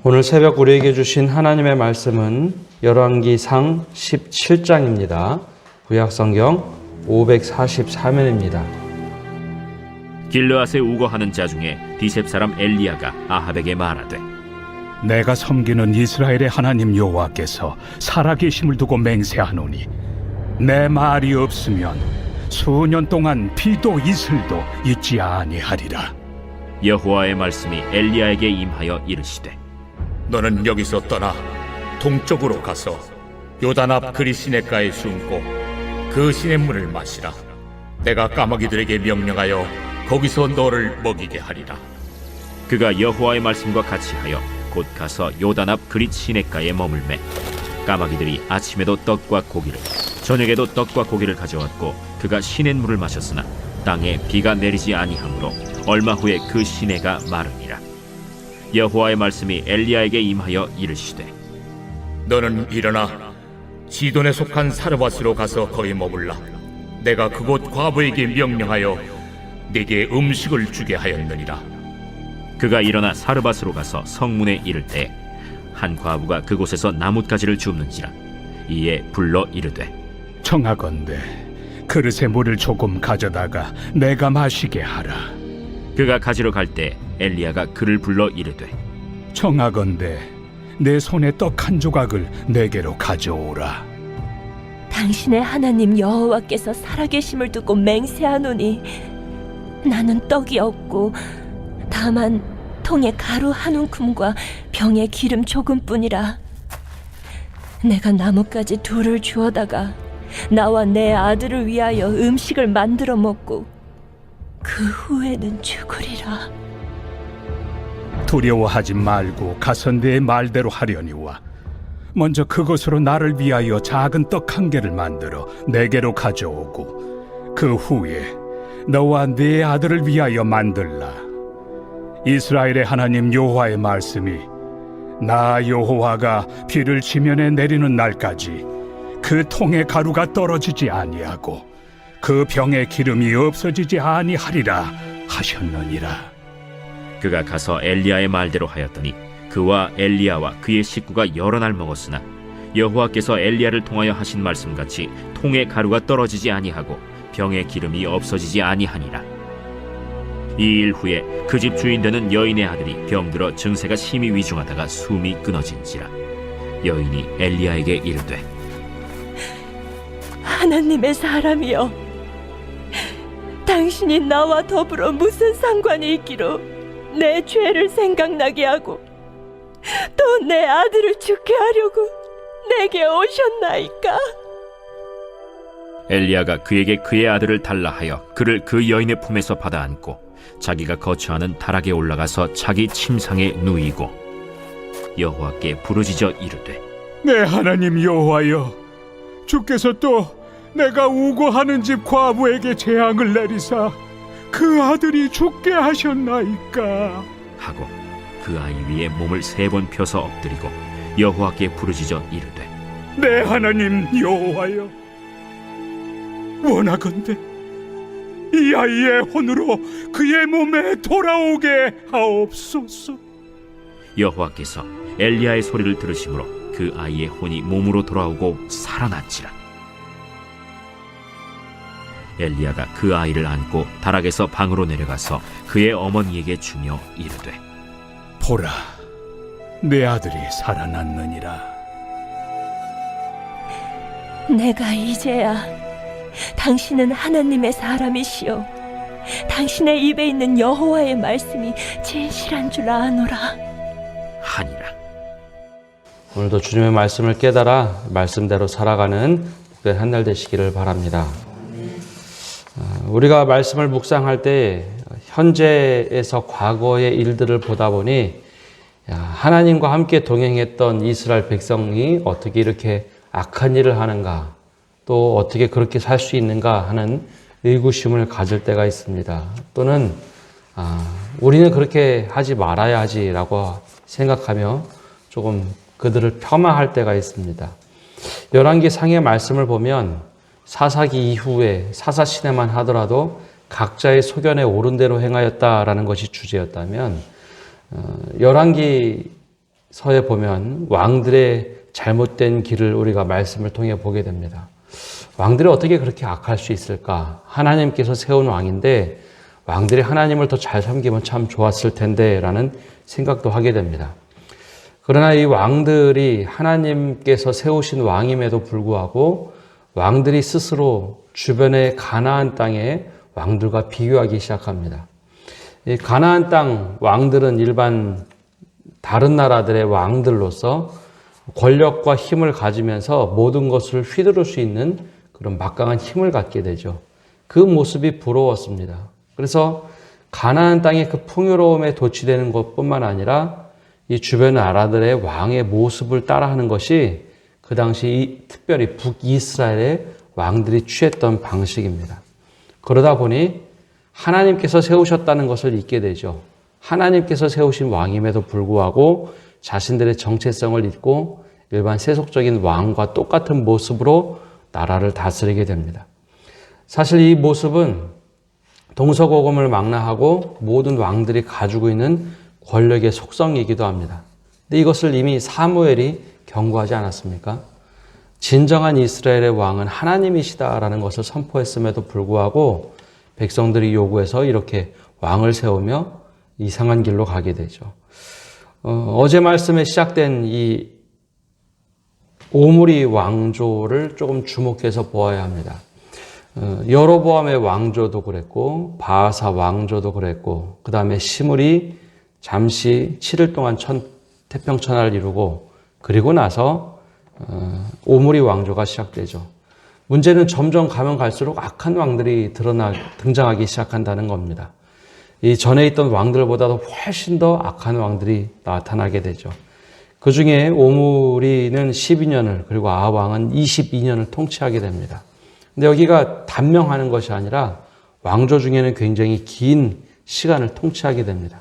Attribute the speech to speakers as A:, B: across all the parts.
A: 오늘 새벽 우리에게 주신 하나님의 말씀은 열왕기상 17장입니다. 구약성경 544면입니다.
B: 길르앗에 우거하는 자 중에 디셉 사람 엘리야가 아합에게 말하되,
C: 내가 섬기는 이스라엘의 하나님 여호와께서 살아계심을 두고 맹세하노니 내 말이 없으면 수년 동안 비도 이슬도 있지 아니하리라.
B: 여호와의 말씀이 엘리야에게 임하여 이르시되,
D: 너는 여기서 떠나 동쪽으로 가서 요단 앞 그리 시냇가에 숨고 그 시냇물을 마시라. 내가 까마귀들에게 명령하여 거기서 너를 먹이게 하리라.
B: 그가 여호와의 말씀과 같이 하여 곧 가서 요단 앞 그릿 시냇가에 머물매 까마귀들이 아침에도 떡과 고기를 저녁에도 떡과 고기를 가져왔고 그가 시냇물을 마셨으나 땅에 비가 내리지 아니하므로 얼마 후에 그 시내가 마르니라. 여호와의 말씀이 엘리야에게 임하여 이르시되,
D: 너는 일어나 시돈에 속한 사르밧으로 가서 거기 머물라. 내가 그곳 과부에게 명령하여 네게 음식을 주게 하였느니라.
B: 그가 일어나 사르밧으로 가서 성문에 이를 때 한 과부가 그곳에서 나뭇가지를 줍는지라. 이에 불러 이르되,
C: 청하건대 그릇에 물을 조금 가져다가 내가 마시게 하라.
B: 그가 가지러 갈 때 엘리야가 그를 불러 이르되,
C: 청하건대 내 손에 떡 한 조각을 내게로 가져오라.
E: 당신의 하나님 여호와께서 살아계심을 두고 맹세하노니 나는 떡이 없고 다만 통에 가루 한 움큼과 병에 기름 조금뿐이라. 내가 나뭇가지 둘을 주워다가 나와 내 아들을 위하여 음식을 만들어 먹고 그 후에는 죽으리라.
C: 두려워하지 말고 가서 내 말대로 하려니와 먼저 그것으로 나를 위하여 작은 떡 한 개를 만들어 내게로 가져오고 그 후에 너와 네 아들을 위하여 만들라. 이스라엘의 하나님 여호와의 말씀이 나 여호와가 비를 지면에 내리는 날까지 그 통에 가루가 떨어지지 아니하고 그 병에 기름이 없어지지 아니하리라 하셨느니라.
B: 그가 가서 엘리야의 말대로 하였더니 그와 엘리야와 그의 식구가 여러 날 먹었으나 여호와께서 엘리야를 통하여 하신 말씀같이 통에 가루가 떨어지지 아니하고 병에 기름이 없어지지 아니하니라. 이 일 후에 그 집 주인 되는 여인의 아들이 병들어 증세가 심히 위중하다가 숨이 끊어진지라. 여인이 엘리야에게 이르되,
E: 하나님의 사람이여, 당신이 나와 더불어 무슨 상관이 있기로 내 죄를 생각나게 하고 또 내 아들을 죽게 하려고 내게 오셨나이까?
B: 엘리야가 그에게 그의 아들을 달라 하여 그를 그 여인의 품에서 받아 안고 자기가 거처하는 다락에 올라가서 자기 침상에 누이고 여호와께 부르짖어 이르되,
C: 내 하나님 여호와여, 주께서 또 내가 우고하는 집 과부에게 재앙을 내리사 그 아들이 죽게 하셨나이까
B: 하고 그 아이 위에 몸을 3번 펴서 엎드리고 여호와께 부르짖어 이르되,
C: 내 하나님 여호와여, 원하건대 이 아이의 혼으로 그의 몸에 돌아오게 하옵소서.
B: 여호와께서 엘리야의 소리를 들으심으로 그 아이의 혼이 몸으로 돌아오고 살아났지라. 엘리야가 그 아이를 안고 다락에서 방으로 내려가서 그의 어머니에게 주며 이르되,
C: 보라, 내 아들이 살아났느니라.
E: 내가 이제야 당신은 하나님의 사람이시오, 당신의 입에 있는 여호와의 말씀이 진실한 줄 아노라
B: 하니라.
A: 오늘도 주님의 말씀을 깨달아 말씀대로 살아가는 복된 한 날 되시기를 바랍니다. 우리가 말씀을 묵상할 때 현재에서 과거의 일들을 보다 보니 하나님과 함께 동행했던 이스라엘 백성이 어떻게 이렇게 악한 일을 하는가, 또 어떻게 그렇게 살 수 있는가 하는 의구심을 가질 때가 있습니다. 또는 우리는 그렇게 하지 말아야 하지라고 생각하며 조금 그들을 폄하할 때가 있습니다. 열왕기상의 말씀을 보면 사사기 이후에 사사시대만 하더라도 각자의 소견에 옳은 대로 행하였다라는 것이 주제였다면 열왕기 서에 보면 왕들의 잘못된 길을 우리가 말씀을 통해 보게 됩니다. 왕들이 어떻게 그렇게 악할 수 있을까? 하나님께서 세운 왕인데 왕들이 하나님을 더 잘 섬기면 참 좋았을 텐데 라는 생각도 하게 됩니다. 그러나 이 왕들이 하나님께서 세우신 왕임에도 불구하고 왕들이 스스로 주변의 가나안 땅의 왕들과 비교하기 시작합니다. 이 가나안 땅 왕들은 일반 다른 나라들의 왕들로서 권력과 힘을 가지면서 모든 것을 휘두를 수 있는 그런 막강한 힘을 갖게 되죠. 그 모습이 부러웠습니다. 그래서 가나안 땅의 그 풍요로움에 도취되는 것뿐만 아니라 이 주변 나라들의 왕의 모습을 따라하는 것이 그 당시 특별히 북이스라엘의 왕들이 취했던 방식입니다. 그러다 보니 하나님께서 세우셨다는 것을 잊게 되죠. 하나님께서 세우신 왕임에도 불구하고 자신들의 정체성을 잊고 일반 세속적인 왕과 똑같은 모습으로 나라를 다스리게 됩니다. 사실 이 모습은 동서고금을 망라하고 모든 왕들이 가지고 있는 권력의 속성이기도 합니다. 근데 이것을 이미 사무엘이 경고하지 않았습니까? 진정한 이스라엘의 왕은 하나님이시다라는 것을 선포했음에도 불구하고 백성들이 요구해서 이렇게 왕을 세우며 이상한 길로 가게 되죠. 어제 말씀에 시작된 이 오므리 왕조를 조금 주목해서 보아야 합니다. 여로보암의 왕조도 그랬고 바하사 왕조도 그랬고 그 다음에 시므리 잠시 7일 동안 태평천하를 이루고 그리고 나서 오므리 왕조가 시작되죠. 문제는 점점 가면 갈수록 악한 왕들이 등장하기 시작한다는 겁니다. 이 전에 있던 왕들보다도 훨씬 더 악한 왕들이 나타나게 되죠. 그 중에 오므리는 12년을 그리고 아합 왕은 22년을 통치하게 됩니다. 근데 여기가 단명하는 것이 아니라 왕조 중에는 굉장히 긴 시간을 통치하게 됩니다.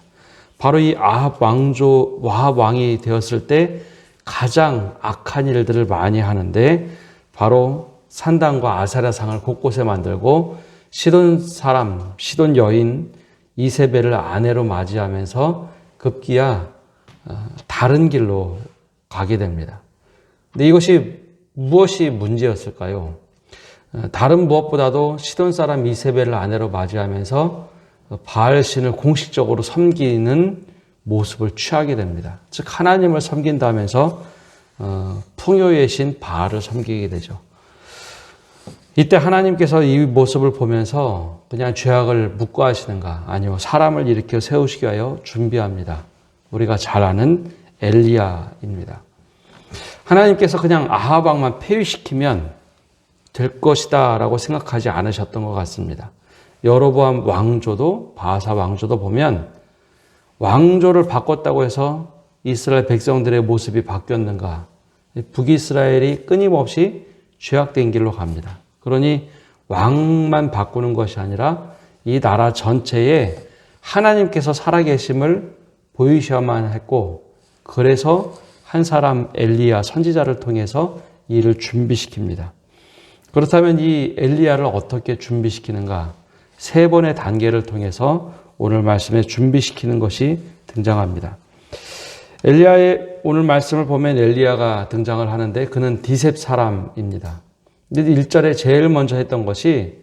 A: 바로 이 아합 왕이 되었을 때 가장 악한 일들을 많이 하는데 바로 산당과 아사랴상을 곳곳에 만들고 시돈 여인 이세벨을 아내로 맞이하면서 급기야 다른 길로 가게 됩니다. 근데 이것이 무엇이 문제였을까요? 다른 무엇보다도 시돈 사람 이세벨을 아내로 맞이하면서 바알신을 공식적으로 섬기는 모습을 취하게 됩니다. 즉 하나님을 섬긴다면서 풍요의 신 바알을 섬기게 되죠. 이때 하나님께서 이 모습을 보면서 그냥 죄악을 묵과하시는가? 아니요, 사람을 일으켜 세우시기 위하여 준비합니다. 우리가 잘 아는 엘리야입니다. 하나님께서 그냥 아합 왕만 폐위시키면 될 것이다 라고 생각하지 않으셨던 것 같습니다. 여로보암 왕조도 바하사 왕조도 보면 왕조를 바꿨다고 해서 이스라엘 백성들의 모습이 바뀌었는가? 북이스라엘이 끊임없이 죄악된 길로 갑니다. 그러니 왕만 바꾸는 것이 아니라 이 나라 전체에 하나님께서 살아계심을 보이셔야만 했고 그래서 한 사람 엘리야 선지자를 통해서 이 일을 준비시킵니다. 그렇다면 이 엘리야를 어떻게 준비시키는가? 3번의 단계를 통해서 오늘 말씀에 준비시키는 것이 등장합니다. 엘리야의 오늘 말씀을 보면 엘리야가 등장을 하는데 그는 디셉 사람입니다. 근데 1절에 제일 먼저 했던 것이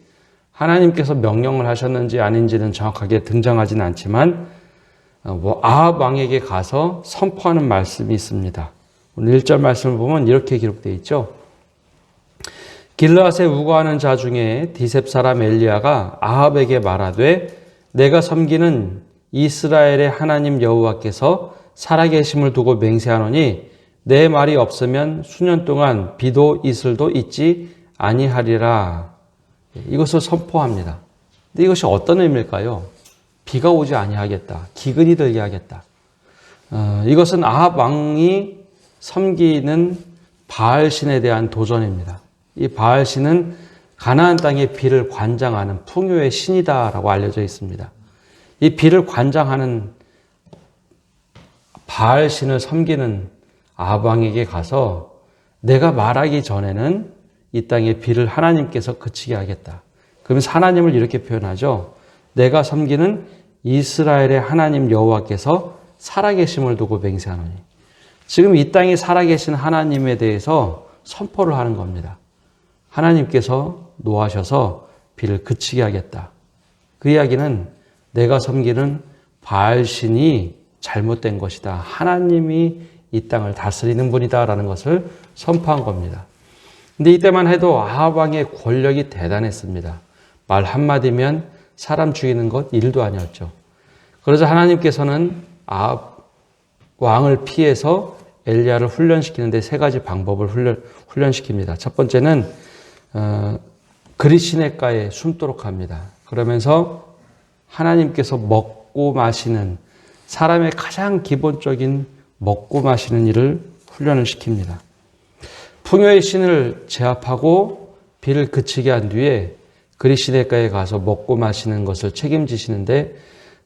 A: 하나님께서 명령을 하셨는지 아닌지는 정확하게 등장하지는 않지만 아합 왕에게 가서 선포하는 말씀이 있습니다. 오늘 1절 말씀을 보면 이렇게 기록되어 있죠. 길르앗에 우거하는 자 중에 디셉 사람 엘리야가 아합에게 말하되 내가 섬기는 이스라엘의 하나님 여호와께서 살아계심을 두고 맹세하노니 내 말이 없으면 수년 동안 비도 이슬도 있지 아니하리라. 이것을 선포합니다. 근데 이것이 어떤 의미일까요? 비가 오지 아니하겠다. 기근이 들게 하겠다. 이것은 아합 왕이 섬기는 바알신에 대한 도전입니다. 이 바알신은 가나안 땅의 비를 관장하는 풍요의 신이다라고 알려져 있습니다. 이 비를 관장하는 바알신을 섬기는 아합 왕에게 가서 내가 말하기 전에는 이 땅의 비를 하나님께서 그치게 하겠다. 그러면서 하나님을 이렇게 표현하죠. 내가 섬기는 이스라엘의 하나님 여호와께서 살아계심을 두고 맹세하노니. 지금 이 땅에 살아계신 하나님에 대해서 선포를 하는 겁니다. 하나님께서 노하셔서 비를 그치게 하겠다. 그 이야기는 내가 섬기는 바알신이 잘못된 것이다. 하나님이 이 땅을 다스리는 분이다라는 것을 선포한 겁니다. 근데 이때만 해도 아합 왕의 권력이 대단했습니다. 말 한마디면 사람 죽이는 것 일도 아니었죠. 그러자 하나님께서는 아합 왕을 피해서 엘리야를 훈련시키는데 세 가지 방법을 훈련시킵니다. 첫 번째는 그릿시냇가에 숨도록 합니다. 그러면서 하나님께서 먹고 마시는, 사람의 가장 기본적인 먹고 마시는 일을 훈련을 시킵니다. 풍요의 신을 제압하고 비를 그치게 한 뒤에 그릿시냇가에 가서 먹고 마시는 것을 책임지시는데,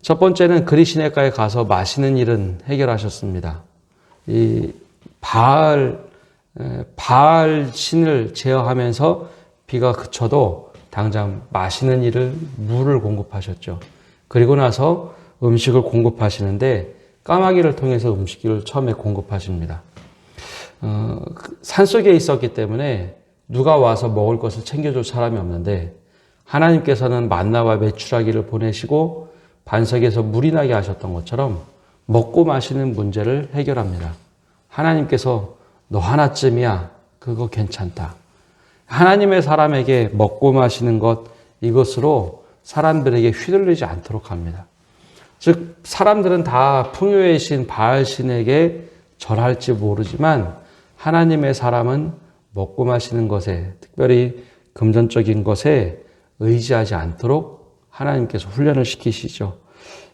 A: 첫 번째는 그릿시냇가에 가서 마시는 일은 해결하셨습니다. 이 바알 신을 제어하면서 비가 그쳐도 당장 마시는 일을, 물을 공급하셨죠. 그리고 나서 음식을 공급하시는데 까마귀를 통해서 음식을 처음에 공급하십니다. 산속에 있었기 때문에 누가 와서 먹을 것을 챙겨줄 사람이 없는데 하나님께서는 만나와 메추라기를 보내시고 반석에서 물이 나게 하셨던 것처럼 먹고 마시는 문제를 해결합니다. 하나님께서 너 하나쯤이야, 그거 괜찮다. 하나님의 사람에게 먹고 마시는 것, 이것으로 사람들에게 휘둘리지 않도록 합니다. 즉 사람들은 다 풍요의 신 바알신에게 절할지 모르지만 하나님의 사람은 먹고 마시는 것에, 특별히 금전적인 것에 의지하지 않도록 하나님께서 훈련을 시키시죠.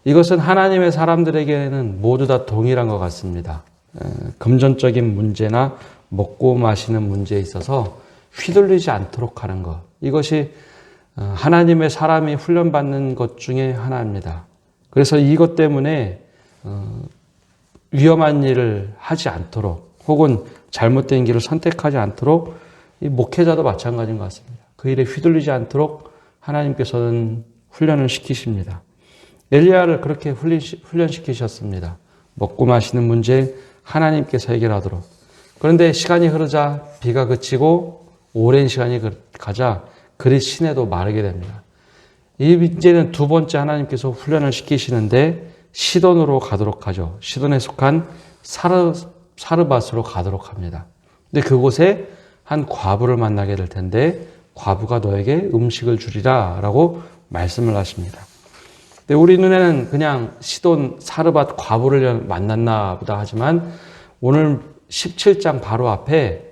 A: 이것은 하나님의 사람들에게는 모두 다 동일한 것 같습니다. 금전적인 문제나 먹고 마시는 문제에 있어서 휘둘리지 않도록 하는 것, 이것이 하나님의 사람이 훈련받는 것 중에 하나입니다. 그래서 이것 때문에 위험한 일을 하지 않도록, 혹은 잘못된 길을 선택하지 않도록, 이 목회자도 마찬가지인 것 같습니다. 그 일에 휘둘리지 않도록 하나님께서는 훈련을 시키십니다. 엘리야를 그렇게 훈련시키셨습니다. 먹고 마시는 문제 하나님께서 해결하도록. 그런데 시간이 흐르자 비가 그치고 오랜 시간이 가자 그릿시내도 마르게 됩니다. 이제는 두 번째 하나님께서 훈련을 시키시는데 시돈으로 가도록 하죠. 시돈에 속한 사르밧으로 가도록 합니다. 근데 그곳에 한 과부를 만나게 될 텐데 과부가 너에게 음식을 주리라 라고 말씀을 하십니다. 근데 우리 눈에는 그냥 시돈 사르밧 과부를 만났나 보다 하지만 오늘 17장 바로 앞에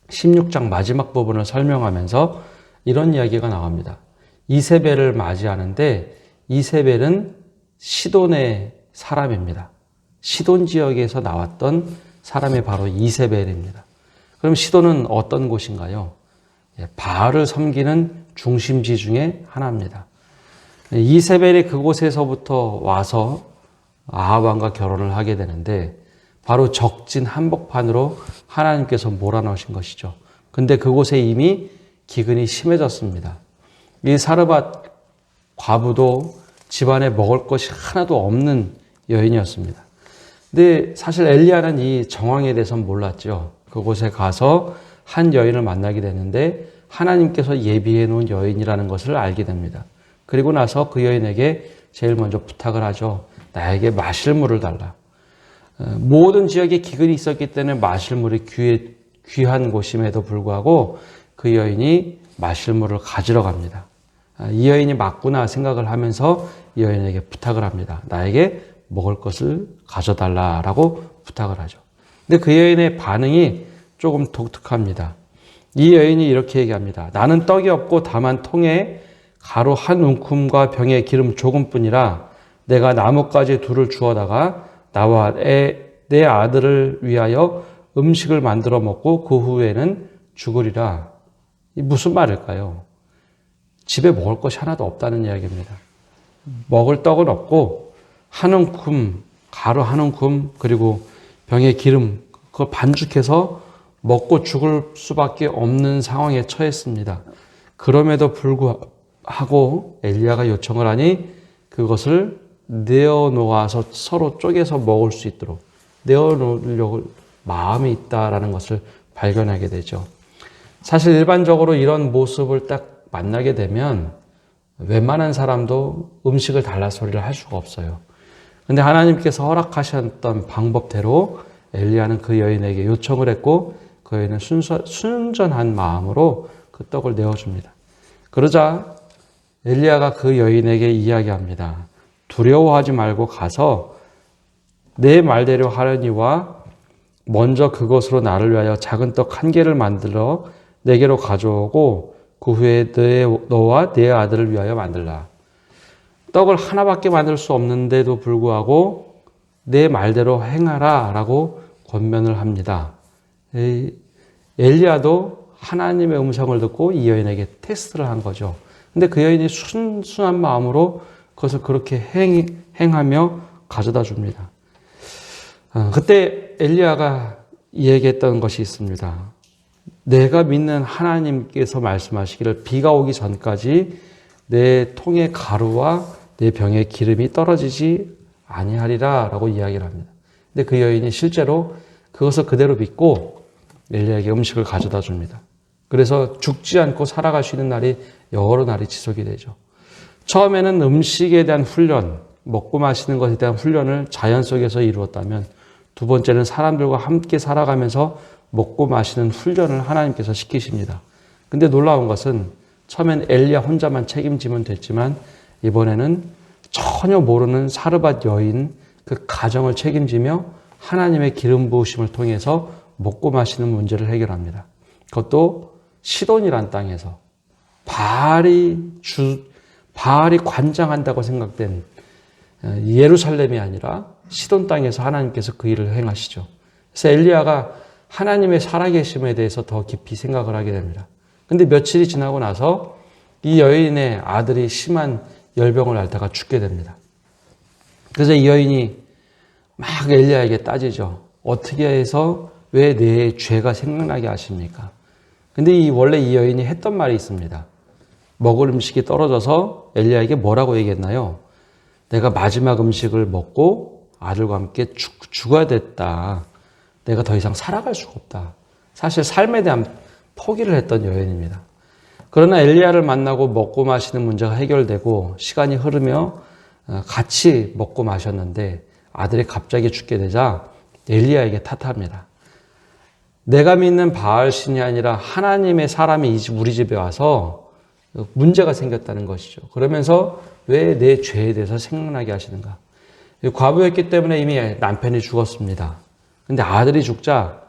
A: 16장 마지막 부분을 설명하면서 이런 이야기가 나옵니다. 이세벨을 맞이하는데 이세벨은 시돈의 사람입니다. 시돈 지역에서 나왔던 사람이 바로 이세벨입니다. 그럼 시돈은 어떤 곳인가요? 바알을 섬기는 중심지 중에 하나입니다. 이세벨이 그곳에서부터 와서 아합 왕과 결혼을 하게 되는데 바로 적진 한복판으로 하나님께서 몰아넣으신 것이죠. 근데 그곳에 이미 기근이 심해졌습니다. 이 사르밧 과부도 집안에 먹을 것이 하나도 없는 여인이었습니다. 근데 사실 엘리야는 이 정황에 대해서는 몰랐죠. 그곳에 가서 한 여인을 만나게 되는데 하나님께서 예비해 놓은 여인이라는 것을 알게 됩니다. 그리고 나서 그 여인에게 제일 먼저 부탁을 하죠. 나에게 마실 물을 달라. 모든 지역에 기근이 있었기 때문에 마실 물이 귀한 곳임에도 불구하고 그 여인이 마실 물을 가지러 갑니다. 이 여인이 맞구나 생각을 하면서 이 여인에게 부탁을 합니다. 나에게 먹을 것을 가져달라라고 부탁을 하죠. 근데 그 여인의 반응이 조금 독특합니다. 이 여인이 이렇게 얘기합니다. 나는 떡이 없고 다만 통에 가루 한 움큼과 병에 기름 조금뿐이라 내가 나뭇가지 둘을 주워다가 나와 내 아들을 위하여 음식을 만들어 먹고 그 후에는 죽으리라. 무슨 말일까요? 집에 먹을 것이 하나도 없다는 이야기입니다. 먹을 떡은 없고 한 움큼, 가루 한 움큼, 그리고 병에 기름, 그걸 반죽해서 먹고 죽을 수밖에 없는 상황에 처했습니다. 그럼에도 불구하고 엘리야가 요청을 하니 그것을 내어놓아서 서로 쪼개서 먹을 수 있도록, 내어놓으려고 마음이 있다라는 것을 발견하게 되죠. 사실 일반적으로 이런 모습을 딱 만나게 되면 웬만한 사람도 음식을 달라 소리를 할 수가 없어요. 근데 하나님께서 허락하셨던 방법대로 엘리야는 그 여인에게 요청을 했고 그 여인은 순전한 마음으로 그 떡을 내어줍니다. 그러자 엘리야가 그 여인에게 이야기합니다. 두려워하지 말고 가서 내 말대로 하려니와 먼저 그것으로 나를 위하여 작은 떡 한 개를 만들어 내게로 가져오고 그 후에 너와 내 아들을 위하여 만들라. 떡을 하나밖에 만들 수 없는데도 불구하고 내 말대로 행하라 라고 권면을 합니다. 엘리야도 하나님의 음성을 듣고 이 여인에게 테스트를 한 거죠. 근데 그 여인이 순수한 마음으로 그것을 그렇게 행하며 가져다 줍니다. 그때 엘리야가 얘기했던 것이 있습니다. 내가 믿는 하나님께서 말씀하시기를 비가 오기 전까지 내 통의 가루와 내 병의 기름이 떨어지지 아니하리라 라고 이야기를 합니다. 근데 그 여인이 실제로 그것을 그대로 믿고 엘리야에게 음식을 가져다 줍니다. 그래서 죽지 않고 살아갈 수 있는 날이 여러 날이 지속이 되죠. 처음에는 음식에 대한 훈련, 먹고 마시는 것에 대한 훈련을 자연 속에서 이루었다면 두 번째는 사람들과 함께 살아가면서 먹고 마시는 훈련을 하나님께서 시키십니다. 근데 놀라운 것은 처음엔 엘리야 혼자만 책임지면 됐지만 이번에는 전혀 모르는 사르밧 여인 그 가정을 책임지며 하나님의 기름 부으심을 통해서 먹고 마시는 문제를 해결합니다. 그것도 시돈이란 땅에서 바알이 관장한다고 생각된 예루살렘이 아니라 시돈 땅에서 하나님께서 그 일을 행하시죠. 그래서 엘리야가 하나님의 살아계심에 대해서 더 깊이 생각을 하게 됩니다. 근데 며칠이 지나고 나서 이 여인의 아들이 심한 열병을 앓다가 죽게 됩니다. 그래서 이 여인이 막 엘리야에게 따지죠. 어떻게 해서 왜 내 죄가 생각나게 하십니까? 근데 원래 이 여인이 했던 말이 있습니다. 먹을 음식이 떨어져서 엘리야에게 뭐라고 얘기했나요? 내가 마지막 음식을 먹고 아들과 함께 죽어야 됐다. 내가 더 이상 살아갈 수가 없다. 사실 삶에 대한 포기를 했던 여인입니다. 그러나 엘리야를 만나고 먹고 마시는 문제가 해결되고 시간이 흐르며 같이 먹고 마셨는데 아들이 갑자기 죽게 되자 엘리야에게 탓합니다. 내가 믿는 바알 신이 아니라 하나님의 사람이 우리 집에 와서 문제가 생겼다는 것이죠. 그러면서 왜 내 죄에 대해서 생각나게 하시는가? 과부였기 때문에 이미 남편이 죽었습니다. 근데 아들이 죽자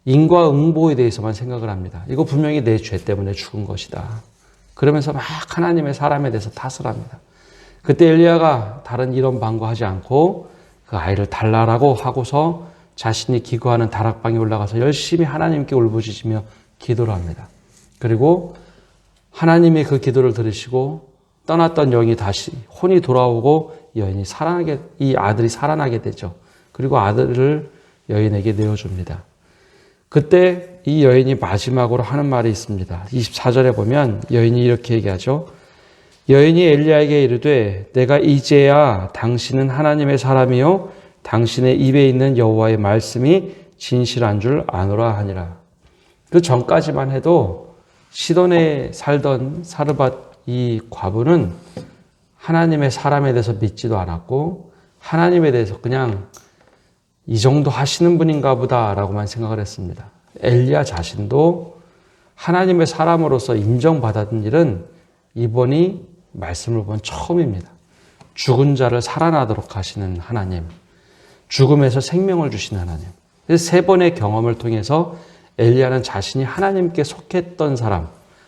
A: 인과응보에 대해서만 생각을 합니다. 이거 분명히 내 죄 때문에 죽은 것이다. 그러면서 막 하나님의 사람에 대해서 탓을 합니다. 그때 엘리야가 다른 이런 방구하지 않고 그 아이를 달라라고 하고서 자신이 기거하는 다락방에 올라가서 열심히 하나님께 울부짖으며 기도를 합니다. 그리고 하나님이 그 기도를 들으시고 떠났던 영이 다시 혼이 돌아오고 이 아들이 살아나게 되죠. 그리고 아들을 여인에게 내어줍니다. 그때 이 여인이 마지막으로 하는 말이 있습니다. 24절에 보면 여인이 이렇게 얘기하죠. 여인이 엘리야에게 이르되 내가 이제야 당신은 하나님의 사람이요 당신의 입에 있는 여호와의 말씀이 진실한 줄 아노라 하니라. 그 전까지만 해도 시돈에 살던 사르밧 이 과부는 하나님의 사람에 대해서 믿지도 않았고 하나님에 대해서 그냥 이 정도 하시는 분인가 보다라고만 생각을 했습니다. 엘리야 자신도 하나님의 사람으로서 인정받았던 일은 이번이 말씀을 보면 처음입니다. 죽은 자를 살아나도록 하시는 하나님, 죽음에서 생명을 주시는 하나님. 세 번의 경험을 통해서 엘리야는 자신이 하나님께 속했던 사람,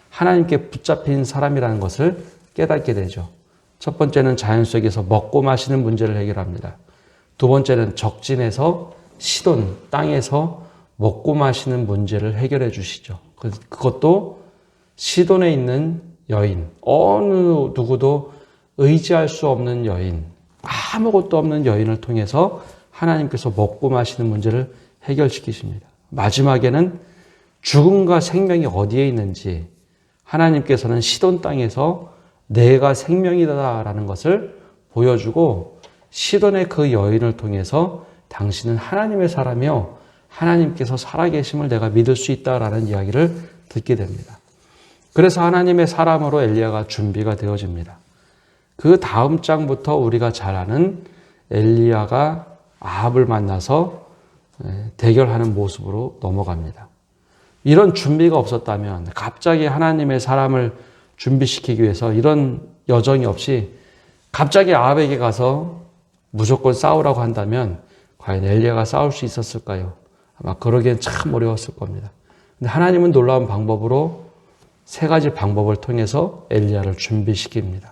A: 하나님께 붙잡힌 사람이라는 것을 깨닫게 되죠. 첫 번째는 자연 속에서 먹고 마시는 문제를 해결합니다. 두 번째는 적진에서 시돈 땅에서 먹고 마시는 문제를 해결해 주시죠. 그것도 시돈에 있는 여인, 어느 누구도 의지할 수 없는 여인, 아무것도 없는 여인을 통해서 하나님께서 먹고 마시는 문제를 해결시키십니다. 마지막에는 죽음과 생명이 어디에 있는지 하나님께서는 시돈 땅에서 내가 생명이다라는 것을 보여주고 시돈의 그 여인을 통해서 당신은 하나님의 사람이요 하나님께서 살아계심을 내가 믿을 수 있다라는 이야기를 듣게 됩니다. 그래서 하나님의 사람으로 엘리야가 준비가 되어집니다. 그 다음 장부터 우리가 잘 아는 엘리야가 아합을 만나서 대결하는 모습으로 넘어갑니다. 이런 준비가 없었다면, 갑자기 하나님의 사람을 준비시키기 위해서 이런 여정이 없이 갑자기 아합에게 가서 무조건 싸우라고 한다면 과연 엘리야가 싸울 수 있었을까요? 아마 그러기엔 참 어려웠을 겁니다. 근데 하나님은 놀라운 방법으로 3가지 방법을 통해서 엘리야를 준비시킵니다.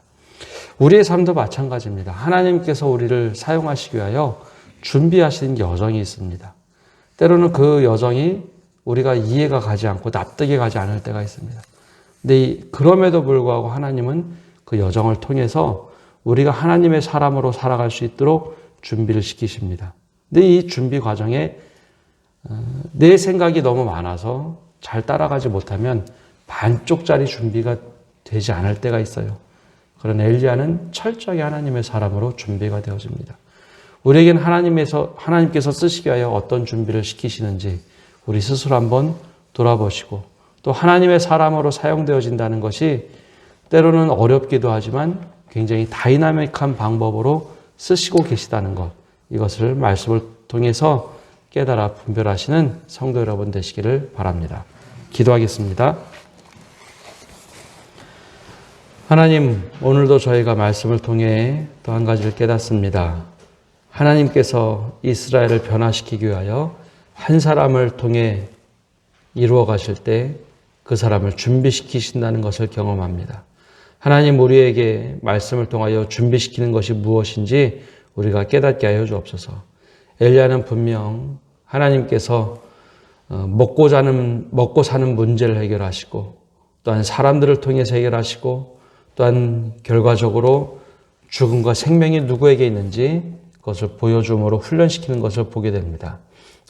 A: 우리의 삶도 마찬가지입니다. 하나님께서 우리를 사용하시기 위하여 준비하시는 여정이 있습니다. 때로는 그 여정이 우리가 이해가 가지 않고 납득이 가지 않을 때가 있습니다. 근데 그럼에도 불구하고 하나님은 그 여정을 통해서 우리가 하나님의 사람으로 살아갈 수 있도록 준비를 시키십니다. 근데 이 준비 과정에 내 생각이 너무 많아서 잘 따라가지 못하면 반쪽짜리 준비가 되지 않을 때가 있어요. 그런 엘리야는 철저하게 하나님의 사람으로 준비가 되어집니다. 우리에겐 하나님께서 쓰시기 위하여 어떤 준비를 시키시는지 우리 스스로 한번 돌아보시고, 또 하나님의 사람으로 사용되어진다는 것이 때로는 어렵기도 하지만 굉장히 다이나믹한 방법으로 쓰시고 계시다는 것, 이것을 말씀을 통해서 깨달아 분별하시는 성도 여러분 되시기를 바랍니다. 기도하겠습니다. 하나님, 오늘도 저희가 말씀을 통해 또 한 가지를 깨닫습니다. 하나님께서 이스라엘을 변화시키기 위하여 한 사람을 통해 이루어 가실 때 그 사람을 준비시키신다는 것을 경험합니다. 하나님, 우리에게 말씀을 통하여 준비시키는 것이 무엇인지 우리가 깨닫게 하여 주옵소서. 엘리야는 분명 하나님께서 먹고 사는 문제를 해결하시고, 또한 사람들을 통해서 해결하시고, 또한 결과적으로 죽음과 생명이 누구에게 있는지 그것을 보여줌으로 훈련시키는 것을 보게 됩니다.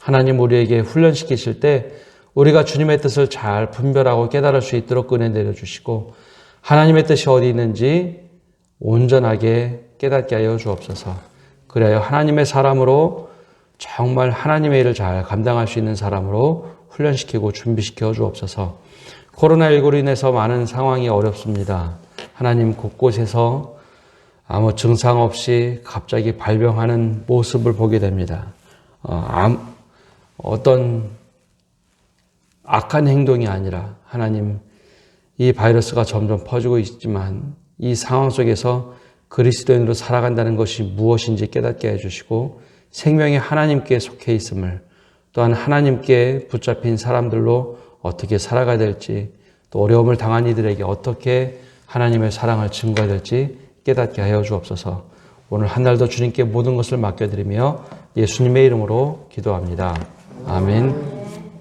A: 하나님, 우리에게 훈련시키실 때 우리가 주님의 뜻을 잘 분별하고 깨달을 수 있도록 은혜 내려주시고, 하나님의 뜻이 어디 있는지 온전하게 깨닫게 하여 주옵소서. 그래야 하나님의 사람으로 정말 하나님의 일을 잘 감당할 수 있는 사람으로 훈련시키고 준비시켜 주옵소서. 코로나19로 인해서 많은 상황이 어렵습니다. 하나님, 곳곳에서 아무 증상 없이 갑자기 발병하는 모습을 보게 됩니다. 어떤 악한 행동이 아니라 하나님, 이 바이러스가 점점 퍼지고 있지만 이 상황 속에서 그리스도인으로 살아간다는 것이 무엇인지 깨닫게 해주시고, 생명이 하나님께 속해 있음을, 또한 하나님께 붙잡힌 사람들로 어떻게 살아가야 될지, 또 어려움을 당한 이들에게 어떻게 하나님의 사랑을 증거해야 될지 깨닫게 하여 주옵소서. 오늘 한 날도 주님께 모든 것을 맡겨드리며 예수님의 이름으로 기도합니다. 아멘.